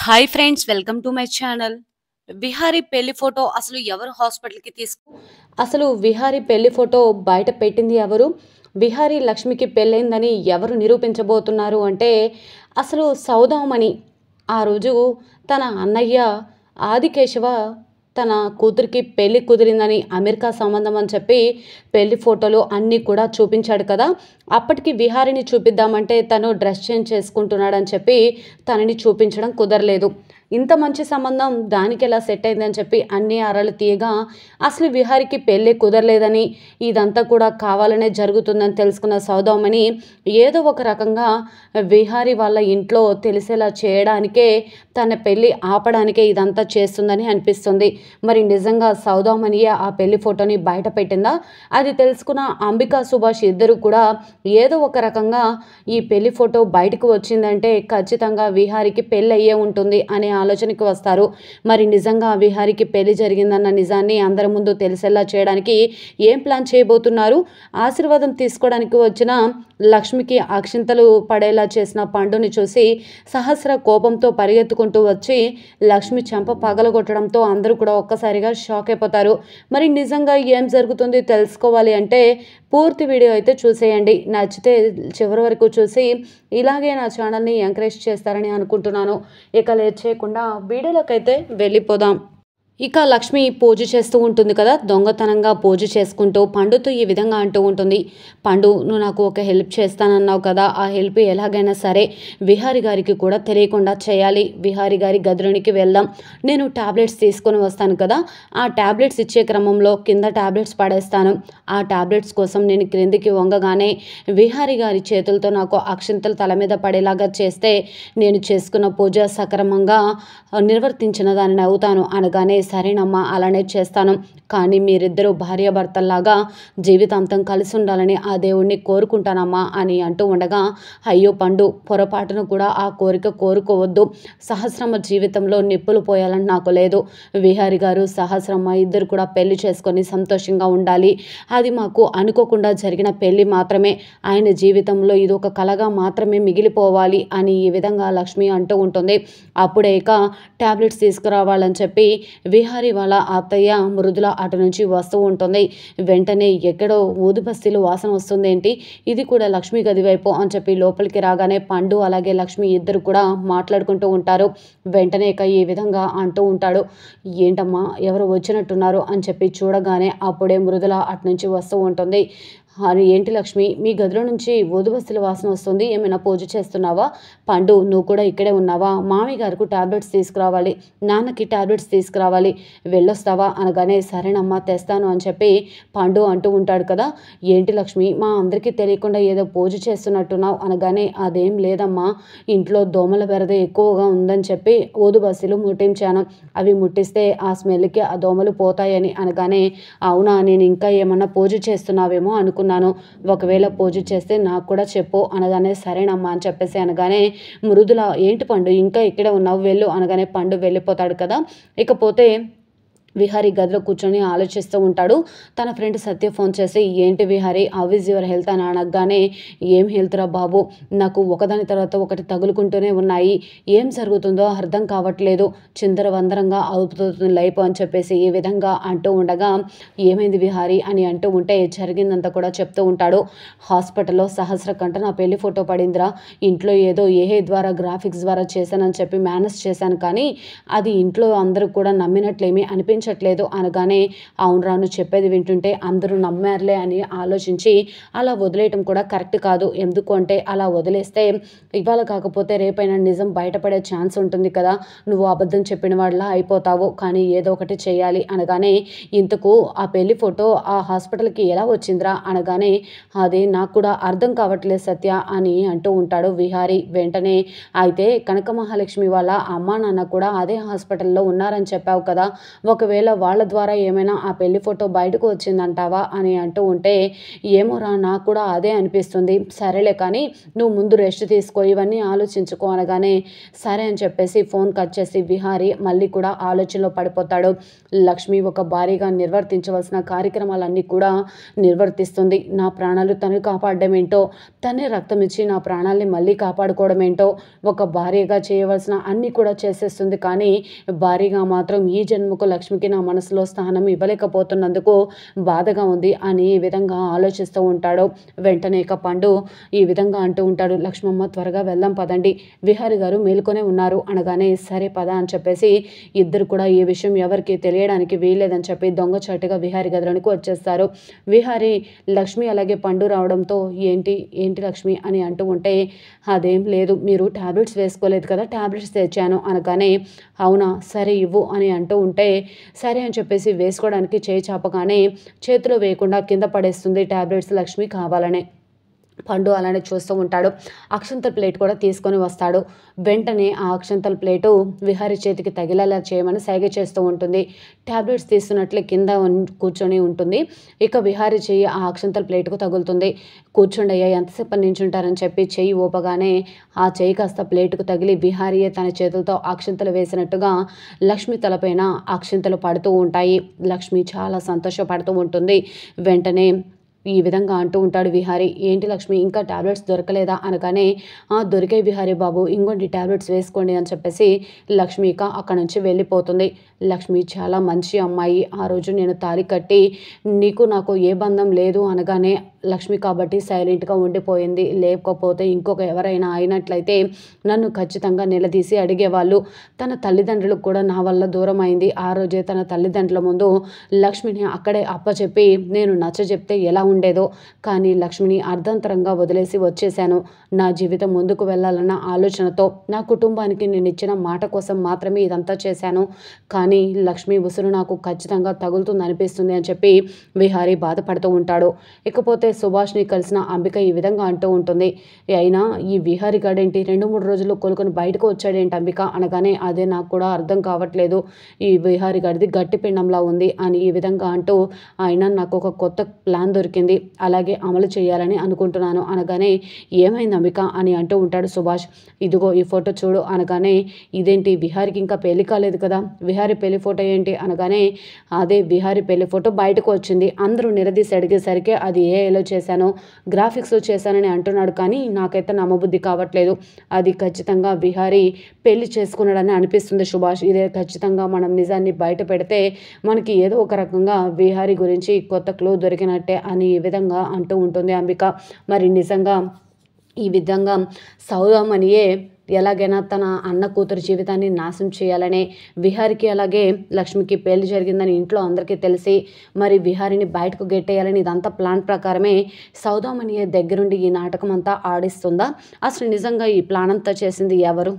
Hi friends, welcome to my channel. Vihari పెళ్లి photo అసలు ఎవరు హాస్పిటల్కి అసలు విహారీ పెళ్లి ఫోటో బయట పెట్టింది ఎవరు? విహారీ లక్ష్మికి పెళ్ళైందని ఎవరు నిరూపించబోతున్నారు అంటే అసలు సౌదామణి ఆ రోజు తన అన్నయ్య ఆదికేశవ తన కూతురికి పెళ్లి కుదిరిందని అమెరికా సంబంధం అని చెప్పి పెళ్లి ఫోటోలు అన్నీ కూడా చూపించాడు కదా. అప్పటికి విహారిని చూపిద్దామంటే తను డ్రెస్ చేంజ్ చేసుకుంటున్నాడని చెప్పి తనని చూపించడం కుదరలేదు. ఇంత మంచి సంబంధం దానికి ఎలా సెట్ అయిందని చెప్పి అన్ని ఆరాలు తీయగా అసలు విహారికి పెళ్ళి కుదరలేదని ఇదంతా కూడా కావాలనే జరుగుతుందని తెలుసుకున్న సౌదామణి ఏదో ఒక రకంగా విహారి వాళ్ళ ఇంట్లో తెలిసేలా చేయడానికే తన పెళ్ళి ఆపడానికే ఇదంతా చేస్తుందని అనిపిస్తుంది. మరి నిజంగా సౌదామణియే ఆ పెళ్లి ఫోటోని బయట పెట్టిందా? అది తెలుసుకున్న అంబికా సుభాష్ ఇద్దరు కూడా ఏదో ఒక రకంగా ఈ పెళ్లి ఫోటో బయటకు వచ్చిందంటే ఖచ్చితంగా విహారికి పెళ్ళి అయ్యే ఉంటుంది అనే ఆలోచనకి వస్తారు. మరి నిజంగా విహారికి పెళ్లి జరిగిందన్న నిజాన్ని అందరి ముందు తెలిసేలా చేయడానికి ఏం ప్లాన్ చేయబోతున్నారు? ఆశీర్వాదం తీసుకోవడానికి వచ్చిన లక్ష్మికి అక్షింతలు పడేలా చేసిన పండుని చూసి సహస్ర కోపంతో పరిగెత్తుకుంటూ వచ్చి లక్ష్మి చెంప పగలగొట్టడంతో అందరూ కూడా ఒక్కసారిగా షాక్ అయిపోతారు. మరి నిజంగా ఏం జరుగుతుంది తెలుసుకోవాలి అంటే పూర్తి వీడియో అయితే చూసేయండి. నచ్చితే చివరి వరకు చూసి ఇలాగే నా ఛానల్ని ఎంకరేజ్ చేస్తారని అనుకుంటున్నాను. ఇక లేట్ చేయకుండా వీడియోలోకి అయితే వెళ్ళిపోదాం. ఇక లక్ష్మి పూజ చేస్తూ ఉంటుంది కదా. దొంగతనంగా పూజ చేసుకుంటూ పండుతో ఈ విధంగా అంటూ ఉంటుంది. పండు, నువ్వు నాకు ఒక హెల్ప్ చేస్తానన్నావు కదా, ఆ హెల్ప్ ఎలాగైనా సరే విహారి గారికి కూడా తెలియకుండా చేయాలి. విహారి గారి గదిలోనికి వెళ్దాం. నేను టాబ్లెట్స్ తీసుకొని వస్తాను కదా, ఆ టాబ్లెట్స్ ఇచ్చే క్రమంలో కింద టాబ్లెట్స్ పడేస్తాను. ఆ టాబ్లెట్స్ కోసం నేను క్రిందికి వంగగానే విహారి గారి చేతులతో నాకు అక్షింతలు తల మీద పడేలాగా చేస్తే నేను చేసుకున్న పూజ సక్రమంగా నిర్వర్తించిన దానిని అవుతాను అనగానే సరేనమ్మా, అలానే చేస్తాను. కానీ మీరిద్దరూ భార్యాభర్తల్లాగా జీవితాంతం కలిసి ఉండాలని ఆ దేవుణ్ణి కోరుకుంటానమ్మా అని అంటూ ఉండగా, అయ్యో పండు, పొరపాటును కూడా ఆ కోరిక కోరుకోవద్దు. సహస్రమ్మ జీవితంలో నిప్పులు పోయాలని నాకు లేదు. విహారి గారు సహస్రమ్మ ఇద్దరు కూడా పెళ్లి చేసుకొని సంతోషంగా ఉండాలి. అది మాకు అనుకోకుండా జరిగిన పెళ్లి మాత్రమే. ఆయన జీవితంలో ఇది ఒక కలగా మాత్రమే మిగిలిపోవాలి అని ఈ విధంగా లక్ష్మి అంటూ ఉంటుంది. అప్పుడే ఇక టాబ్లెట్స్ తీసుకురావాలని చెప్పి విహారి వాళ్ళ అత్తయ్య మృదుల అటు నుంచి వస్తూ ఉంటుంది. వెంటనే ఎక్కడో ఊదుబస్తీలు వాసన వస్తుంది, ఏంటి ఇది కూడా లక్ష్మి గది వైపు అని చెప్పి లోపలికి రాగానే పండు అలాగే లక్ష్మి ఇద్దరు కూడా మాట్లాడుకుంటూ ఉంటారు. వెంటనే ఇక ఈ విధంగా అంటూ ఉంటాడు, ఏంటమ్మా ఎవరు వచ్చినట్టున్నారు అని చెప్పి చూడగానే అప్పుడే మృదుల అటు నుంచి వస్తూ ఉంటుంది. అని ఏంటి లక్ష్మి, మీ గదిలో నుంచి ఊదుబస్తీల వాసన వస్తుంది, ఏమైనా పూజ చేస్తున్నావా? పండు, నువ్వు కూడా ఇక్కడే ఉన్నావా? మామయ్య గారికి టాబ్లెట్స్ తీసుకురావాలి, నాన్నకి టాబ్లెట్స్ తీసుకురావాలి, వెళ్ళొస్తావా అనగానే సరేనమ్మా తెస్తాను అని చెప్పి పండు అంటూ ఉంటాడు కదా. ఏంటి లక్ష్మి, మా అందరికీ తెలియకుండా ఏదో పూజ చేస్తున్నట్టున్నావు అనగానే అదేం లేదమ్మా, ఇంట్లో దోమల బెరద ఎక్కువగా ఉందని చెప్పి ఊదుబస్తీలు ముట్టించాను. అవి ముట్టిస్తే ఆ స్మెల్కి ఆ దోమలు పోతాయని అనగానే అవునా, నేను ఇంకా ఏమన్నా పూజ చేస్తున్నావేమో అనుకున్నాను, ఒకవేళ పూజ చేస్తే నాకు కూడా చెప్పు అనగానే సరేనమ్మా అని చెప్పేసి అనగానే మృదుల ఏంటి పండు ఇంకా ఇక్కడే ఉన్నావు, వెళ్ళు అనగానే పండు వెళ్ళిపోతాడు కదా. ఇకపోతే విహారీ గదిలో కూర్చొని ఆలోచిస్తూ ఉంటాడు. తన ఫ్రెండ్ సత్య ఫోన్ చేసి ఏంటి Vihari, how is your health అని అనగానే ఏం హెల్త్ రా బాబు, నాకు ఒకదాని తర్వాత ఒకటి తగులుకుంటూనే ఉన్నాయి, ఏం జరుగుతుందో అర్థం కావట్లేదు, చిందరవందరంగా అవుతుంది లైఫ్ అని చెప్పేసి ఈ విధంగా అంటూ ఉండగా ఏమైంది విహారీ అని అంటూ ఉంటే జరిగిందంతా కూడా చెప్తూ ఉంటాడు. హాస్పిటల్లో సహస్ర కంట నా పెళ్లి ఫోటో పడిందిరా, ఇంట్లో ఏదో ఏహే ద్వారా గ్రాఫిక్స్ ద్వారా చేశానని చెప్పి మేనేజ్ చేశాను, కానీ అది ఇంట్లో అందరూ కూడా నమ్మినట్లేమీ అనిపించట్లేదు అనగానే అవునరా, నువ్వు చెప్పేది వింటుంటే అందరూ నమ్మారులే అని ఆలోచించి అలా వదిలేయటం కూడా కరెక్ట్ కాదు. ఎందుకు అంటే అలా వదిలేస్తే ఇవాళ కాకపోతే రేపైనా నిజం బయటపడే ఛాన్స్ ఉంటుంది కదా, నువ్వు అబద్ధం చెప్పిన వాళ్ళ అయిపోతావు, కానీ ఏదో ఒకటి చేయాలి అనగానే ఇంతకు ఆ పెళ్లి ఫోటో ఆ హాస్పిటల్కి ఎలా వచ్చిందిరా అనగానే అది నాకు కూడా అర్థం కావట్లేదు సత్య అని అంటూ ఉంటాడు విహారీ. వెంటనే అయితే కనక మహాలక్ష్మి వాళ్ళ అమ్మా నాన్న కూడా అదే హాస్పిటల్లో ఉన్నారని చెప్పావు కదా, ఒకవేళ ఒకవేళ వాళ్ళ ద్వారా ఏమైనా ఆ పెళ్లి ఫోటో బయటకు వచ్చిందంటావా అని అంటూ ఉంటే, ఏమోరా నాకు కూడా అదే అనిపిస్తుంది, సరేలే కానీ నువ్వు ముందు రెస్ట్ తీసుకో, ఇవన్నీ ఆలోచించుకో అనగానే సరే అని చెప్పేసి ఫోన్ కట్ చేసి విహారీ మళ్ళీ కూడా ఆలోచనలో పడిపోతాడు. లక్ష్మి ఒక భారీగా నిర్వర్తించవలసిన కార్యక్రమాలన్నీ కూడా నిర్వర్తిస్తుంది. నా ప్రాణాలు తను కాపాడడం ఏంటో, తనే రక్తం ఇచ్చి నా ప్రాణాల్ని మళ్ళీ కాపాడుకోవడం ఏంటో, ఒక భార్యగా చేయవలసిన అన్నీ కూడా చేసేస్తుంది. కానీ భార్యగా మాత్రం ఈ జన్మకు లక్ష్మికి నా మనసులో స్థానం ఇవ్వలేకపోతున్నందుకు బాధగా ఉంది అని ఈ విధంగా ఆలోచిస్తూ ఉంటాడు. వెంటనే ఇక పండు ఈ విధంగా అంటూ ఉంటాడు, లక్ష్మమ్మ త్వరగా వెళ్దాం పదండి, విహారి గారు మేలుకొనే ఉన్నారు అనగానే సరే పద అని చెప్పేసి ఇద్దరు కూడా ఈ విషయం ఎవరికి తెలియడానికి వీల్లేదని చెప్పి దొంగచాటుగా విహారి గదిలోనికి వచ్చేస్తారు. విహారి లక్ష్మి అలాగే పండు రావడంతో ఏంటి ఏంటి లక్ష్మి అని అంటూ ఉంటే, అదేం లేదు, మీరు టాబ్లెట్స్ వేసుకోలేదు కదా, టాబ్లెట్స్ తెచ్చాను అనగానే అవునా సరే ఇవ్వు అని అంటూ ఉంటే, సరే అని చెప్పేసి వేసుకోవడానికి చేయి చాపగానే చేతిలో వేయకుండా కింద పడేస్తుంది టాబ్లెట్స్ లక్ష్మి కావాలనే. పండు అలానే చూస్తూ ఉంటాడు. అక్షంతల ప్లేట్ కూడా తీసుకొని వస్తాడు. వెంటనే ఆ అక్షంతల ప్లేటు విహారీ చేతికి తగిలేలా చేయమని సైగ చేస్తూ ఉంటుంది. టాబ్లెట్స్ తీస్తున్నట్లే కింద కూర్చొని ఉంటుంది. ఇక విహారీ చెయ్యి ఆ అక్షంతల ప్లేటుకు తగులుతుంది. కూర్చోండి అయ్యా, ఎంతసేపు నించుంటారని చెప్పి చెయ్యి ఊపగానే ఆ చెయ్యి కాస్త ప్లేటుకు తగిలి విహారీయే తన చేతులతో అక్షంతలు వేసినట్టుగా లక్ష్మి తలపైన అక్షంతలు పడుతూ ఉంటాయి. లక్ష్మి చాలా సంతోషపడుతూ ఉంటుంది. వెంటనే ఈ విధంగా అంటూ ఉంటాడు విహారీ, ఏంటి లక్ష్మి ఇంకా టాబ్లెట్స్ దొరకలేదా అనగానే దొరికే విహారీ బాబు, ఇంకోండి టాబ్లెట్స్ వేసుకోండి అని చెప్పేసి లక్ష్మి ఇక అక్కడ నుంచి వెళ్ళిపోతుంది. లక్ష్మి చాలా మంచి అమ్మాయి, ఆ రోజు నేను తాళి కట్టి నీకు నాకు ఏ బంధం లేదు అనగానే లక్ష్మి కాబట్టి సైలెంట్గా ఉండిపోయింది. లేకపోతే ఇంకొక ఎవరైనా అయినట్లయితే నన్ను ఖచ్చితంగా నిలదీసి అడిగేవాళ్ళు. తన తల్లిదండ్రులకు కూడా నా వల్ల దూరం అయింది. ఆ రోజే తన తల్లిదండ్రుల ముందు లక్ష్మిని అక్కడే అప్పచెప్పి నేను నచ్చజెప్తే ఎలా ఉండేదో, కానీ లక్ష్మిని అర్ధంతరంగా వదిలేసి వచ్చేశాను. నా జీవితం ముందుకు వెళ్ళాలన్న ఆలోచనతో నా కుటుంబానికి నేను ఇచ్చిన మాట కోసం మాత్రమే ఇదంతా చేశాను. కానీ లక్ష్మి ఉసురు నాకు ఖచ్చితంగా తగులుతుంది అనిపిస్తుంది అని చెప్పి విహారీ బాధపడుతూ ఉంటాడు. ఇకపోతే సుభాష్ని కలిసిన అంబిక ఈ విధంగా అంటూ ఉంటుంది, అయినా ఈ విహారీ గాడేంటి 2-3 రోజుల్లో కోలుకొని బయటకు వచ్చాడేంటి అంబిక అనగానే అదే నాకు కూడా అర్థం కావట్లేదు, ఈ విహారీ గాడిది గట్టి పిండంలా ఉంది అని ఈ విధంగా అంటూ, అయినా నాకు ఒక కొత్త ప్లాన్ దొరికింది, అలాగే అమలు చేయాలని అనుకుంటున్నాను అనగానే ఏమైంది అంబిక అని అంటూ ఉంటాడు సుభాష్. ఇదిగో ఈ ఫోటో చూడు అనగానే, ఇదేంటి విహారీకి ఇంకా పెళ్లి కాలేదు కదా, విహారీ పెళ్లి ఫోటో ఏంటి అనగానే అదే విహారీ పెళ్లి ఫోటో బయటకు వచ్చింది, అందరూ నిలదీసి అడిగేసరికి అది ఏఐలో చేశాను, గ్రాఫిక్స్లో చేశానని అంటున్నాడు, కానీ నాకైతే నమ్మబుద్ధి కావట్లేదు, అది ఖచ్చితంగా విహారీ పెళ్లి చేసుకున్నాడని అనిపిస్తుంది సుభాష్. ఇదే ఖచ్చితంగా మనం నిజాన్ని బయట పెడితే మనకి ఏదో ఒక రకంగా విహారీ గురించి కొత్త క్లూ దొరికినట్టే అని ఈ విధంగా అంటూ ఉంటుంది అంబిక. మరి నిజంగా ఈ విధంగా సౌదామణియే ఎలాగైనా తన అన్న కూతురు జీవితాన్ని నాశనం చేయాలనే విహారికి అలాగే లక్ష్మికి పెళ్లి జరిగిందని ఇంట్లో అందరికీ తెలిసి మరి విహారిని బయటకు గెట్టేయాలని ఇదంతా ప్లాన్ ప్రకారమే సౌదామణి దగ్గరుండి ఈ నాటకం అంతా ఆడిస్తుందా? అసలు నిజంగా ఈ ప్లాన్ అంతా చేసింది ఎవరు?